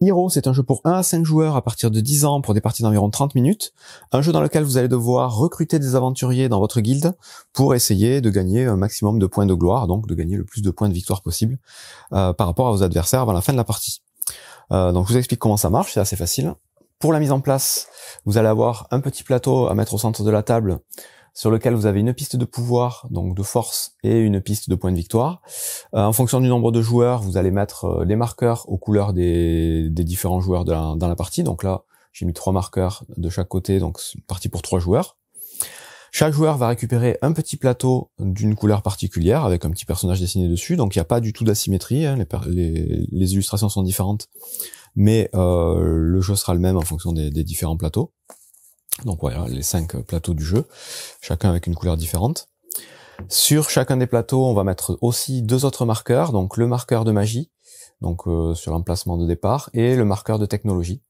Hero, c'est un jeu pour 1 à 5 joueurs à partir de 10 ans pour des parties d'environ 30 minutes. Un jeu dans lequel vous allez devoir recruter des aventuriers dans votre guilde pour essayer de gagner un maximum de points de gloire, donc de gagner le plus de points de victoire possible par rapport à vos adversaires avant la fin de la partie. Donc je vous explique comment ça marche, c'est assez facile. Pour la mise en place, vous allez avoir un petit plateau à mettre au centre de la table sur lequel vous avez une piste de pouvoir, donc de force, et une piste de points de victoire. En fonction du nombre de joueurs, vous allez mettre les marqueurs aux couleurs des différents joueurs dans la partie. Donc là, j'ai mis 3 marqueurs de chaque côté, donc c'est parti pour 3 joueurs. Chaque joueur va récupérer un petit plateau d'une couleur particulière avec un petit personnage dessiné dessus, donc il n'y a pas du tout d'asymétrie, hein. Les illustrations sont différentes, mais le jeu sera le même en fonction des différents plateaux. Donc voilà, les 5 plateaux du jeu, chacun avec une couleur différente. Sur chacun des plateaux, on va mettre aussi 2 autres marqueurs, donc le marqueur de magie, donc sur l'emplacement de départ, et le marqueur de technologie.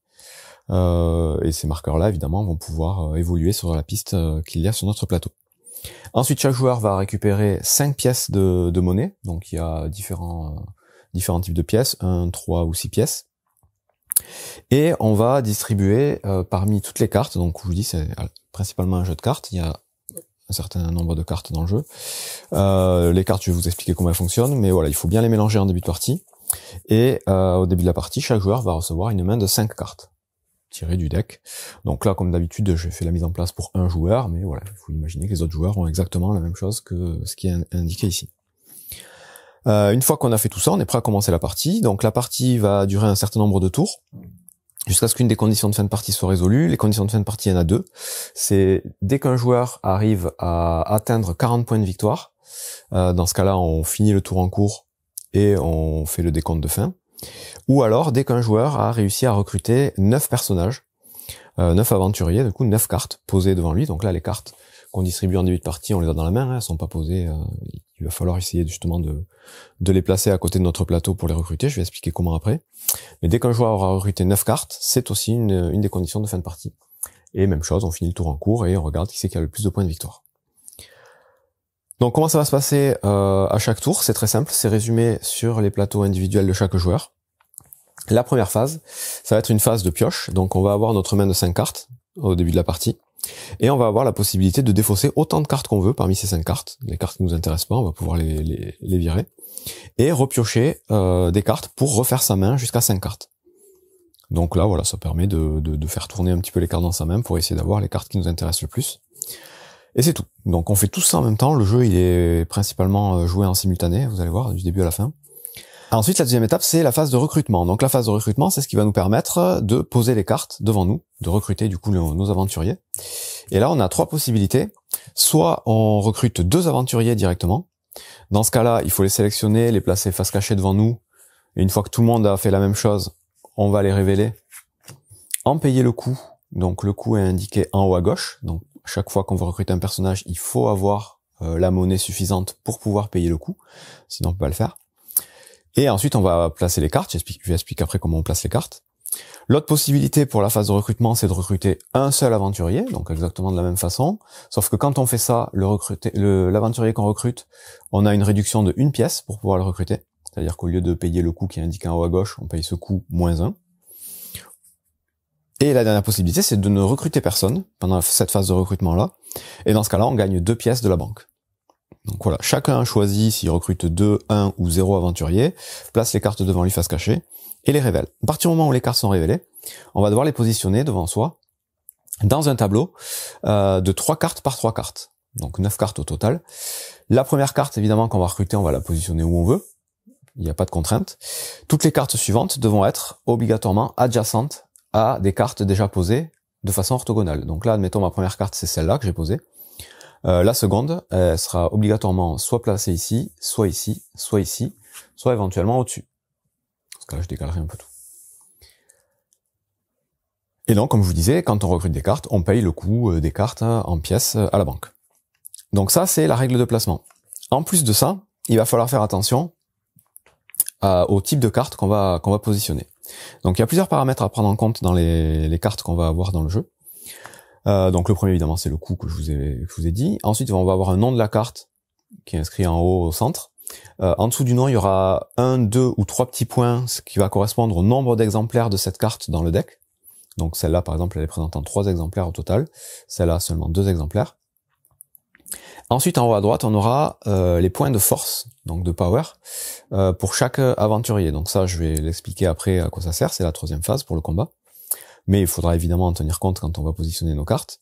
Et ces marqueurs-là, évidemment, vont pouvoir évoluer sur la piste qu'il y a sur notre plateau. Ensuite, chaque joueur va récupérer 5 pièces de monnaie, donc il y a différents types de pièces, 1, 3 ou 6 pièces. Et on va distribuer parmi toutes les cartes, donc je vous dis c'est principalement un jeu de cartes, il y a un certain nombre de cartes dans le jeu. Les cartes, je vais vous expliquer comment elles fonctionnent, mais voilà, il faut bien les mélanger en début de partie. Et au début de la partie, chaque joueur va recevoir une main de 5 cartes tirées du deck. Donc là, comme d'habitude, j'ai fait la mise en place pour un joueur, mais voilà, il faut imaginer que les autres joueurs ont exactement la même chose que ce qui est indiqué ici. Une fois qu'on a fait tout ça, on est prêt à commencer la partie. Donc la partie va durer un certain nombre de tours, jusqu'à ce qu'une des conditions de fin de partie soit résolue. Les conditions de fin de partie, il y en a 2. C'est dès qu'un joueur arrive à atteindre 40 points de victoire, dans ce cas-là, on finit le tour en cours et on fait le décompte de fin. Ou alors, dès qu'un joueur a réussi à recruter 9 personnages, 9 aventuriers, du coup 9 cartes posées devant lui. Donc là, les cartes qu'on distribue en début de partie, on les a dans la main, hein, elles sont pas posées. Il va falloir essayer justement de les placer à côté de notre plateau pour les recruter. Je vais expliquer comment après. Mais dès qu'un joueur aura recruté 9 cartes, c'est aussi une des conditions de fin de partie. Et même chose, on finit le tour en cours et on regarde qui c'est qui a le plus de points de victoire. Donc comment ça va se passer à chaque tour? C'est très simple, c'est résumé sur les plateaux individuels de chaque joueur. La première phase, ça va être une phase de pioche. Donc on va avoir notre main de 5 cartes au début de la partie. Et on va avoir la possibilité de défausser autant de cartes qu'on veut parmi ces 5 cartes. Les cartes qui nous intéressent pas, on va pouvoir les virer. Et repiocher des cartes pour refaire sa main jusqu'à 5 cartes. Donc là, voilà, ça permet de faire tourner un petit peu les cartes dans sa main pour essayer d'avoir les cartes qui nous intéressent le plus. Et c'est tout. Donc on fait tout ça en même temps. Le jeu, il est principalement joué en simultané, vous allez voir, du début à la fin. Ensuite, la deuxième étape, c'est la phase de recrutement. Donc la phase de recrutement, c'est ce qui va nous permettre de poser les cartes devant nous, de recruter du coup nos aventuriers. Et là, on a 3 possibilités. Soit on recrute 2 aventuriers directement. Dans ce cas-là, il faut les sélectionner, les placer face cachée devant nous. Et une fois que tout le monde a fait la même chose, on va les révéler, en payer le coût. Donc le coût est indiqué en haut à gauche. Donc chaque fois qu'on veut recruter un personnage, il faut avoir la monnaie suffisante pour pouvoir payer le coût. Sinon on peut pas le faire. Et ensuite, on va placer les cartes. Je vais expliquer après comment on place les cartes. L'autre possibilité pour la phase de recrutement, c'est de recruter un seul aventurier, donc exactement de la même façon. Sauf que quand on fait ça, l'aventurier qu'on recrute, on a une réduction de 1 pièce pour pouvoir le recruter. C'est-à-dire qu'au lieu de payer le coût qui est indiqué en haut à gauche, on paye ce coût moins 1. Et la dernière possibilité, c'est de ne recruter personne pendant cette phase de recrutement-là. Et dans ce cas-là, on gagne 2 pièces de la banque. Donc voilà, chacun choisit s'il recrute 2, 1 ou 0 aventuriers, place les cartes devant lui face cachée et les révèle. À partir du moment où les cartes sont révélées, on va devoir les positionner devant soi dans un tableau de 3 cartes par 3 cartes. Donc 9 cartes au total. La première carte, évidemment, qu'on va recruter, on va la positionner où on veut. Il n'y a pas de contrainte. Toutes les cartes suivantes devront être obligatoirement adjacentes à des cartes déjà posées de façon orthogonale. Donc là, admettons, ma première carte, c'est celle-là que j'ai posée. La seconde, elle sera obligatoirement soit placée ici, soit ici, soit ici, soit éventuellement au-dessus. Dans ce cas-là, je décalerai un peu tout. Et donc, comme je vous disais, quand on recrute des cartes, on paye le coût des cartes en pièces à la banque. Donc ça, c'est la règle de placement. En plus de ça, il va falloir faire attention au type de carte qu'on va positionner. Donc il y a plusieurs paramètres à prendre en compte dans les cartes qu'on va avoir dans le jeu. Donc le premier évidemment c'est le coût que je vous ai dit. Ensuite on va avoir un nom de la carte qui est inscrit en haut au centre. En dessous du nom, il y aura 1, 2 ou 3 petits points, ce qui va correspondre au nombre d'exemplaires de cette carte dans le deck. Donc celle-là, par exemple, elle est présente en 3 exemplaires au total. Celle-là, seulement 2 exemplaires. Ensuite, en haut à droite, on aura les points de force, donc de power, pour chaque aventurier. Donc ça, je vais l'expliquer après à quoi ça sert. C'est la 3e phase pour le combat. Mais il faudra évidemment en tenir compte quand on va positionner nos cartes.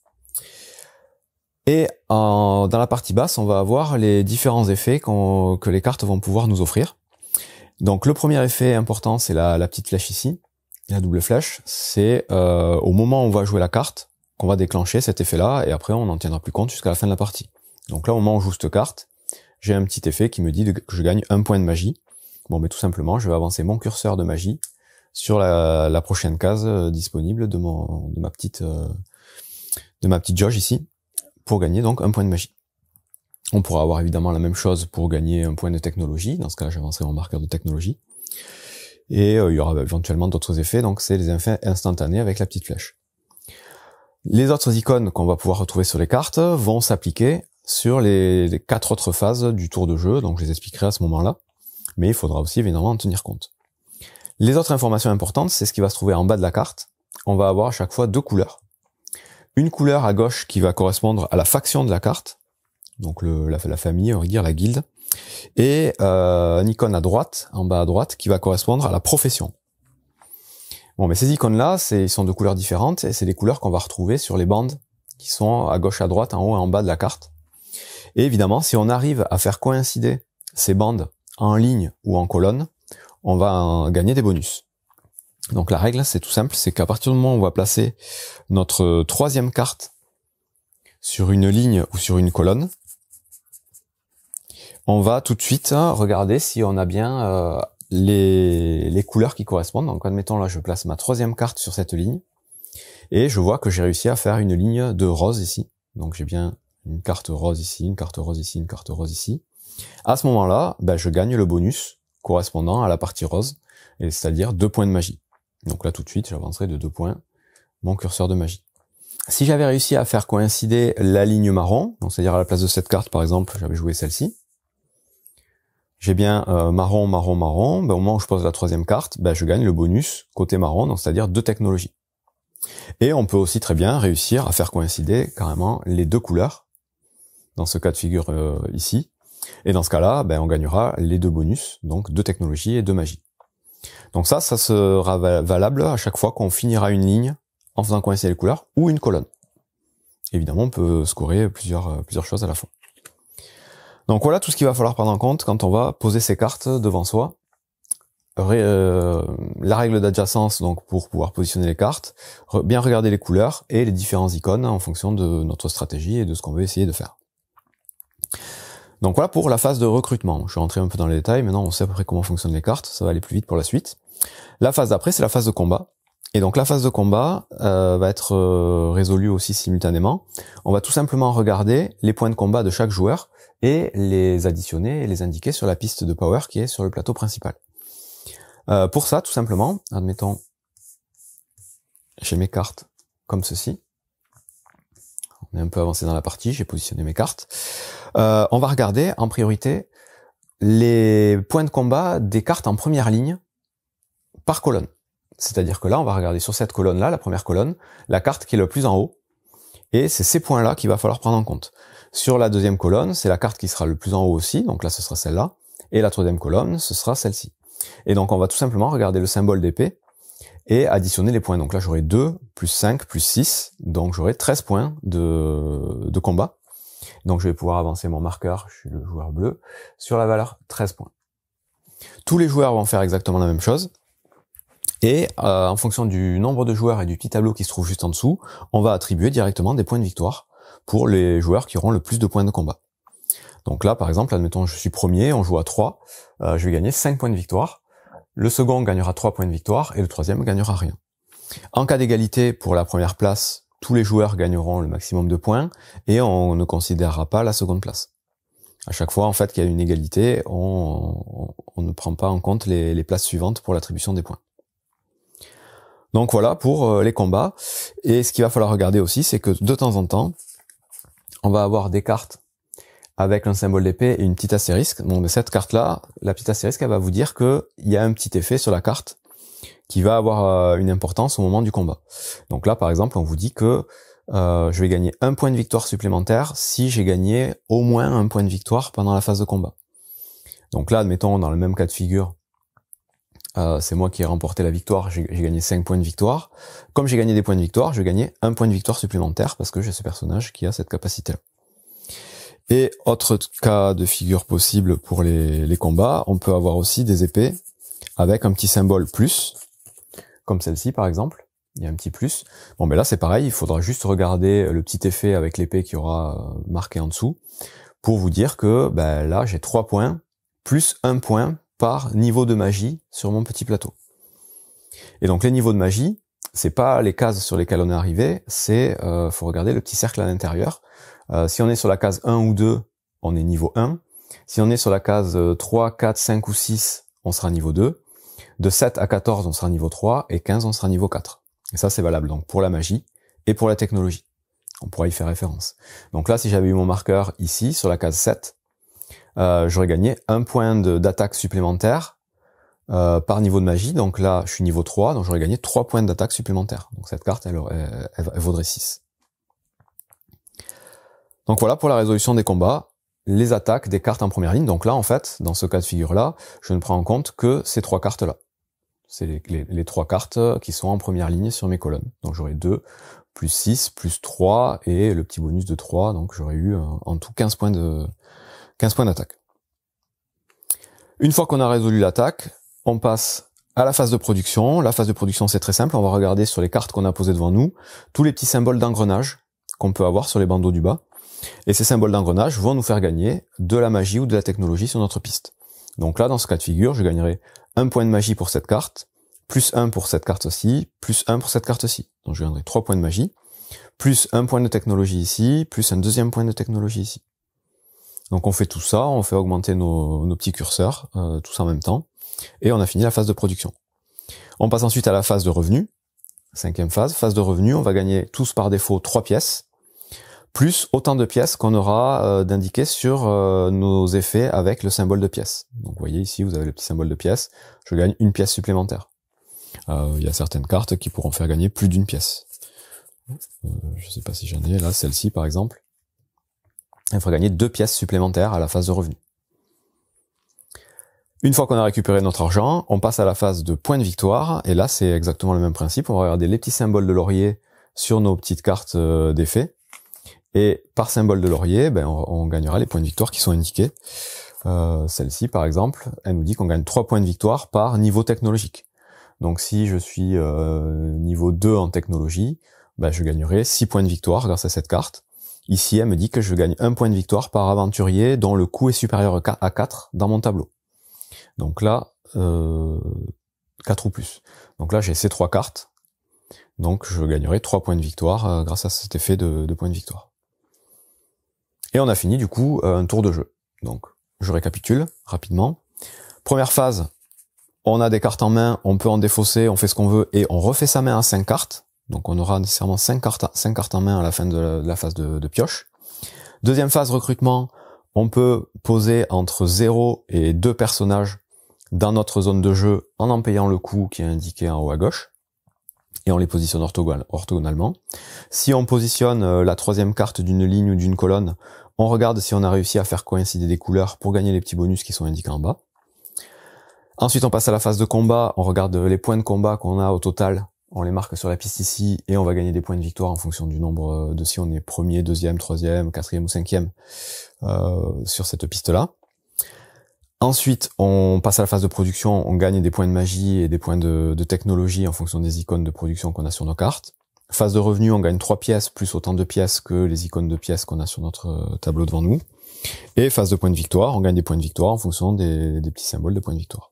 Et dans la partie basse, on va avoir les différents effets que les cartes vont pouvoir nous offrir. Donc le premier effet important, c'est la petite flèche ici, la double flèche. C'est au moment où on va jouer la carte qu'on va déclencher cet effet-là, et après on n'en tiendra plus compte jusqu'à la fin de la partie. Donc là, au moment où je joue cette carte, j'ai un petit effet qui me dit que je gagne 1 point de magie. Bon, mais tout simplement, je vais avancer mon curseur de magie sur la prochaine case disponible de ma petite jauge ici, pour gagner donc 1 point de magie. On pourra avoir évidemment la même chose pour gagner 1 point de technologie. Dans ce cas, j'avancerai mon marqueur de technologie. Et il y aura éventuellement d'autres effets, donc c'est les effets instantanés avec la petite flèche. Les autres icônes qu'on va pouvoir retrouver sur les cartes vont s'appliquer sur les 4 autres phases du tour de jeu, donc je les expliquerai à ce moment-là, mais il faudra aussi évidemment en tenir compte. Les autres informations importantes, c'est ce qui va se trouver en bas de la carte. On va avoir à chaque fois 2 couleurs. Une couleur à gauche qui va correspondre à la faction de la carte, donc la famille, on va dire la guilde, et une icône à droite, en bas à droite, qui va correspondre à la profession. Bon, mais ces icônes-là, ils sont de couleurs différentes, et c'est les couleurs qu'on va retrouver sur les bandes qui sont à gauche, à droite, en haut et en bas de la carte. Et évidemment, si on arrive à faire coïncider ces bandes en ligne ou en colonne, on va gagner des bonus. Donc la règle, c'est tout simple, c'est qu'à partir du moment où on va placer notre 3e carte sur une ligne ou sur une colonne, on va tout de suite regarder si on a bien les couleurs qui correspondent. Donc admettons là, je place ma 3e carte sur cette ligne, et je vois que j'ai réussi à faire une ligne de rose ici. Donc j'ai bien une carte rose ici, une carte rose ici, une carte rose ici. À ce moment-là, je gagne le bonus correspondant à la partie rose, c'est-à-dire 2 points de magie. Donc là tout de suite, j'avancerai de 2 points mon curseur de magie. Si j'avais réussi à faire coïncider la ligne marron, donc c'est-à-dire à la place de cette carte par exemple, j'avais joué celle-ci, j'ai bien marron, marron, marron, au moment où je pose la 3e carte, je gagne le bonus côté marron, donc c'est-à-dire 2 technologies. Et on peut aussi très bien réussir à faire coïncider carrément les 2 couleurs, dans ce cas de figure ici, et dans ce cas-là, on gagnera les 2 bonus, donc 2 technologies et 2 magie. Donc ça sera valable à chaque fois qu'on finira une ligne en faisant coïncider les couleurs ou une colonne. Évidemment, on peut scorer plusieurs choses à la fois. Donc voilà tout ce qu'il va falloir prendre en compte quand on va poser ses cartes devant soi. La règle d'adjacence, donc pour pouvoir positionner les cartes, bien regarder les couleurs et les différentes icônes en fonction de notre stratégie et de ce qu'on veut essayer de faire. Donc voilà pour la phase de recrutement. Je suis rentré un peu dans les détails, maintenant on sait à peu près comment fonctionnent les cartes, ça va aller plus vite pour la suite. La phase d'après, c'est la phase de combat. Et donc la phase de combat va être résolue aussi simultanément. On va tout simplement regarder les points de combat de chaque joueur et les additionner et les indiquer sur la piste de power qui est sur le plateau principal. Pour ça, tout simplement, admettons, j'ai mes cartes comme ceci. On est un peu avancé dans la partie, j'ai positionné mes cartes. On va regarder en priorité les points de combat des cartes en première ligne par colonne. C'est-à-dire que là, on va regarder sur cette colonne-là, la première colonne, la carte qui est le plus en haut, et c'est ces points-là qu'il va falloir prendre en compte. Sur la 2e colonne, c'est la carte qui sera le plus en haut aussi, donc là ce sera celle-là, et la 3e colonne, ce sera celle-ci. Et donc on va tout simplement regarder le symbole d'épée et additionner les points. Donc là j'aurai 2, plus 5, plus 6, donc j'aurai 13 points de combat. Donc je vais pouvoir avancer mon marqueur, je suis le joueur bleu, sur la valeur 13 points. Tous les joueurs vont faire exactement la même chose. Et en fonction du nombre de joueurs et du petit tableau qui se trouve juste en dessous, on va attribuer directement des points de victoire pour les joueurs qui auront le plus de points de combat. Donc là, par exemple, admettons je suis premier, on joue à 3, je vais gagner 5 points de victoire. Le second gagnera 3 points de victoire et le troisième gagnera rien. En cas d'égalité, pour la première place, tous les joueurs gagneront le maximum de points et on ne considérera pas la seconde place. À chaque fois, en fait, qu'il y a une égalité, on ne prend pas en compte les places suivantes pour l'attribution des points. Donc voilà pour les combats. Et ce qu'il va falloir regarder aussi, c'est que de temps en temps, on va avoir des cartes avec un symbole d'épée et une petite astérisque. Bon, de cette carte-là, la petite astérisque, elle va vous dire que il y a un petit effet sur la carte qui va avoir une importance au moment du combat. Donc là, par exemple, on vous dit que je vais gagner un point de victoire supplémentaire si j'ai gagné au moins un point de victoire pendant la phase de combat. Donc là, admettons, dans le même cas de figure, c'est moi qui ai remporté la victoire, j'ai gagné 5 points de victoire. Comme j'ai gagné des points de victoire, je vais gagner un point de victoire supplémentaire parce que j'ai ce personnage qui a cette capacité-là. Et autre cas de figure possible pour les combats, on peut avoir aussi des épées avec un petit symbole plus, comme celle-ci par exemple, il y a un petit plus. Bon ben là c'est pareil, il faudra juste regarder le petit effet avec l'épée qui aura marqué en dessous, pour vous dire que ben là j'ai 3 points, plus 1 point par niveau de magie sur mon petit plateau. Et donc les niveaux de magie, c'est pas les cases sur lesquelles on est arrivé, c'est faut regarder le petit cercle à l'intérieur. Si on est sur la case 1 ou 2, on est niveau 1. Si on est sur la case 3, 4, 5 ou 6, on sera niveau 2. De 7 à 14, on sera niveau 3. Et 15, on sera niveau 4. Et ça, c'est valable donc pour la magie et pour la technologie. On pourra y faire référence. Donc là, si j'avais eu mon marqueur ici, sur la case 7, j'aurais gagné un point d'attaque supplémentaire par niveau de magie. Donc là, je suis niveau 3, donc j'aurais gagné 3 points d'attaque supplémentaires. Donc cette carte, elle vaudrait 6. Donc voilà pour la résolution des combats, les attaques des cartes en première ligne. Donc là, en fait, dans ce cas de figure-là, je ne prends en compte que ces 3 cartes-là. C'est les 3 cartes qui sont en première ligne sur mes colonnes. Donc j'aurai 2, plus 6, plus 3, et le petit bonus de 3, donc j'aurais eu en tout 15 points d'attaque. Une fois qu'on a résolu l'attaque, on passe à la phase de production. La phase de production, c'est très simple, on va regarder sur les cartes qu'on a posées devant nous, tous les petits symboles d'engrenage qu'on peut avoir sur les bandeaux du bas. Et ces symboles d'engrenage vont nous faire gagner de la magie ou de la technologie sur notre piste. Donc là, dans ce cas de figure, je gagnerai un point de magie pour cette carte, plus 1 pour cette carte-ci, plus 1 pour cette carte-ci. Donc je gagnerai 3 points de magie, plus un point de technologie ici, plus un deuxième point de technologie ici. Donc on fait tout ça, on fait augmenter nos petits curseurs, tout ça en même temps, et on a fini la phase de production. On passe ensuite à la phase de revenu, 5e phase de revenu, on va gagner tous par défaut 3 pièces, plus autant de pièces qu'on aura d'indiquer sur nos effets avec le symbole de pièce. Donc vous voyez ici, vous avez le petit symbole de pièce, je gagne une pièce supplémentaire. Il y a certaines cartes qui pourront faire gagner plus d'une pièce. Je sais pas si j'en ai, là, celle-ci par exemple. Elle fera gagner 2 pièces supplémentaires à la phase de revenu. Une fois qu'on a récupéré notre argent, on passe à la phase de points de victoire, et là c'est exactement le même principe, on va regarder les petits symboles de laurier sur nos petites cartes d'effets. Et par symbole de laurier, ben, on gagnera les points de victoire qui sont indiqués. Celle-ci, par exemple, elle nous dit qu'on gagne 3 points de victoire par niveau technologique. Donc si je suis niveau 2 en technologie, ben, je gagnerai 6 points de victoire grâce à cette carte. Ici, elle me dit que je gagne 1 point de victoire par aventurier dont le coût est supérieur à 4 dans mon tableau. Donc là, 4 ou plus. Donc là, j'ai ces 3 cartes. Donc je gagnerai 3 points de victoire grâce à cet effet de points de victoire. Et on a fini du coup un tour de jeu. Donc je récapitule rapidement. Première phase, on a des cartes en main, on peut en défausser, on fait ce qu'on veut et on refait sa main à 5 cartes. Donc on aura nécessairement 5 cartes en main à la fin de la phase de pioche. Deuxième phase, recrutement, on peut poser entre 0 et 2 personnages dans notre zone de jeu en payant le coût qui est indiqué en haut à gauche. Et on les positionne orthogonalement. Si on positionne la 3e carte d'une ligne ou d'une colonne, on regarde si on a réussi à faire coïncider des couleurs pour gagner les petits bonus qui sont indiqués en bas. Ensuite, on passe à la phase de combat, on regarde les points de combat qu'on a au total, on les marque sur la piste ici, et on va gagner des points de victoire en fonction du nombre de si on est 1er, 2e, 3e, 4e ou 5e sur cette piste-là. Ensuite, on passe à la phase de production, on gagne des points de magie et des points de technologie en fonction des icônes de production qu'on a sur nos cartes. Phase de revenu, on gagne 3 pièces, plus autant de pièces que les icônes de pièces qu'on a sur notre tableau devant nous. Et phase de points de victoire, on gagne des points de victoire en fonction des petits symboles de points de victoire.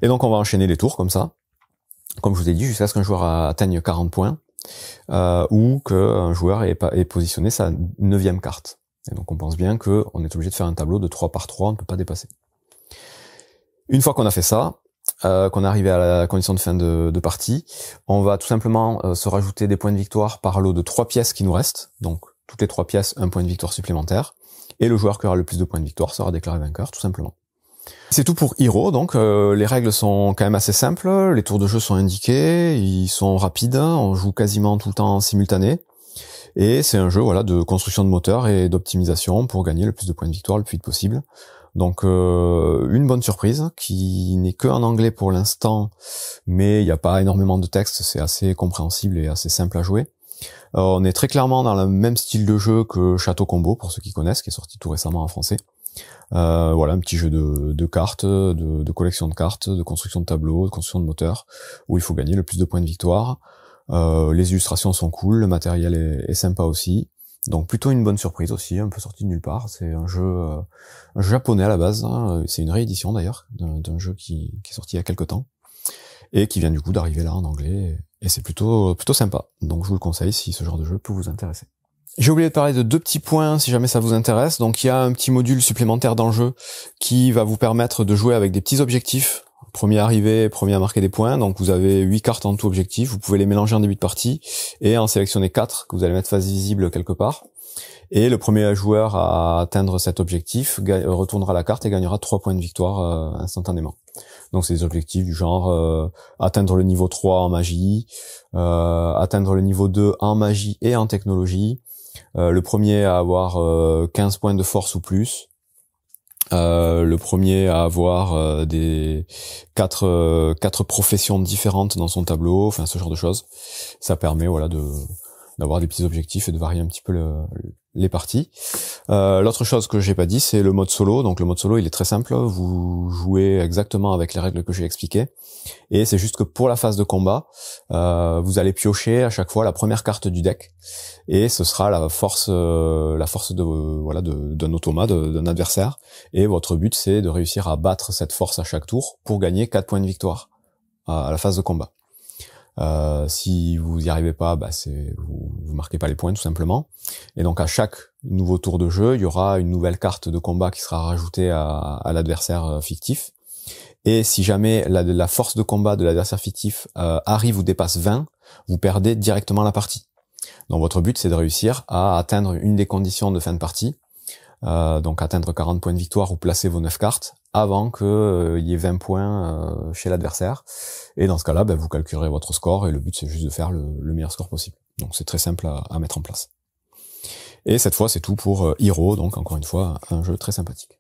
Et donc on va enchaîner les tours comme ça, comme je vous ai dit, jusqu'à ce qu'un joueur atteigne 40 points, ou qu'un joueur ait positionné sa 9e carte. Et donc on pense bien qu'on est obligé de faire un tableau de 3 par 3, on ne peut pas dépasser. Une fois qu'on a fait ça, qu'on est arrivé à la condition de fin de partie, on va tout simplement se rajouter des points de victoire par lot de 3 pièces qui nous restent. Donc toutes les 3 pièces, un point de victoire supplémentaire. et le joueur qui aura le plus de points de victoire sera déclaré vainqueur, tout simplement. C'est tout pour Hero, donc les règles sont quand même assez simples, les tours de jeu sont indiqués, ils sont rapides, on joue quasiment tout le temps en simultané, et c'est un jeu voilà de construction de moteur et d'optimisation pour gagner le plus de points de victoire le plus vite possible. Donc une bonne surprise qui n'est que en anglais pour l'instant, mais il n'y a pas énormément de texte, c'est assez compréhensible et assez simple à jouer. On est très clairement dans le même style de jeu que Château Combo, pour ceux qui connaissent, qui est sorti tout récemment en français. Voilà, un petit jeu de cartes, de collection de cartes, de construction de tableaux, de construction de moteurs, où il faut gagner le plus de points de victoire. Les illustrations sont cool, le matériel est sympa aussi. Donc plutôt une bonne surprise aussi, un peu sorti de nulle part. C'est un jeu japonais à la base, hein. C'est une réédition d'ailleurs d'un jeu qui est sorti il y a quelques temps et qui vient du coup d'arriver là en anglais, et c'est plutôt sympa. Donc je vous le conseille si ce genre de jeu peut vous intéresser. J'ai oublié de parler de deux petits points si jamais ça vous intéresse. Donc il y a un petit module supplémentaire dans le jeu qui va vous permettre de jouer avec des petits objectifs. Premier arrivé, premier à marquer des points. Donc vous avez 8 cartes en tout objectif. Vous pouvez les mélanger en début de partie et en sélectionner 4 que vous allez mettre face visible quelque part. Et le premier joueur à atteindre cet objectif retournera la carte et gagnera 3 points de victoire instantanément. Donc c'est des objectifs du genre atteindre le niveau 3 en magie, atteindre le niveau 2 en magie et en technologie. Le premier à avoir 15 points de force ou plus. Le premier à avoir des quatre professions différentes dans son tableau, enfin ce genre de choses. Ça permet voilà d'avoir des petits objectifs et de varier un petit peu les parties. L'autre chose que j'ai pas dit, c'est le mode solo. Donc le mode solo, il est très simple. Vous jouez exactement avec les règles que j'ai expliquées. Et c'est juste que pour la phase de combat, vous allez piocher à chaque fois la première carte du deck. Et ce sera la force d'un automa, d'un adversaire. Et votre but, c'est de réussir à battre cette force à chaque tour pour gagner 4 points de victoire à la phase de combat. Si vous y arrivez pas, vous marquez pas les points tout simplement. Et donc à chaque nouveau tour de jeu, il y aura une nouvelle carte de combat qui sera rajoutée à l'adversaire fictif. Et si jamais la force de combat de l'adversaire fictif arrive ou dépasse 20, vous perdez directement la partie. Donc votre but, c'est de réussir à atteindre une des conditions de fin de partie, donc atteindre 40 points de victoire ou placer vos 9 cartes avant qu'il y ait 20 points chez l'adversaire. Et dans ce cas-là, vous calculerez votre score et le but, c'est juste de faire le meilleur score possible. Donc c'est très simple à mettre en place. Et cette fois, c'est tout pour Hero, donc encore une fois, un jeu très sympathique.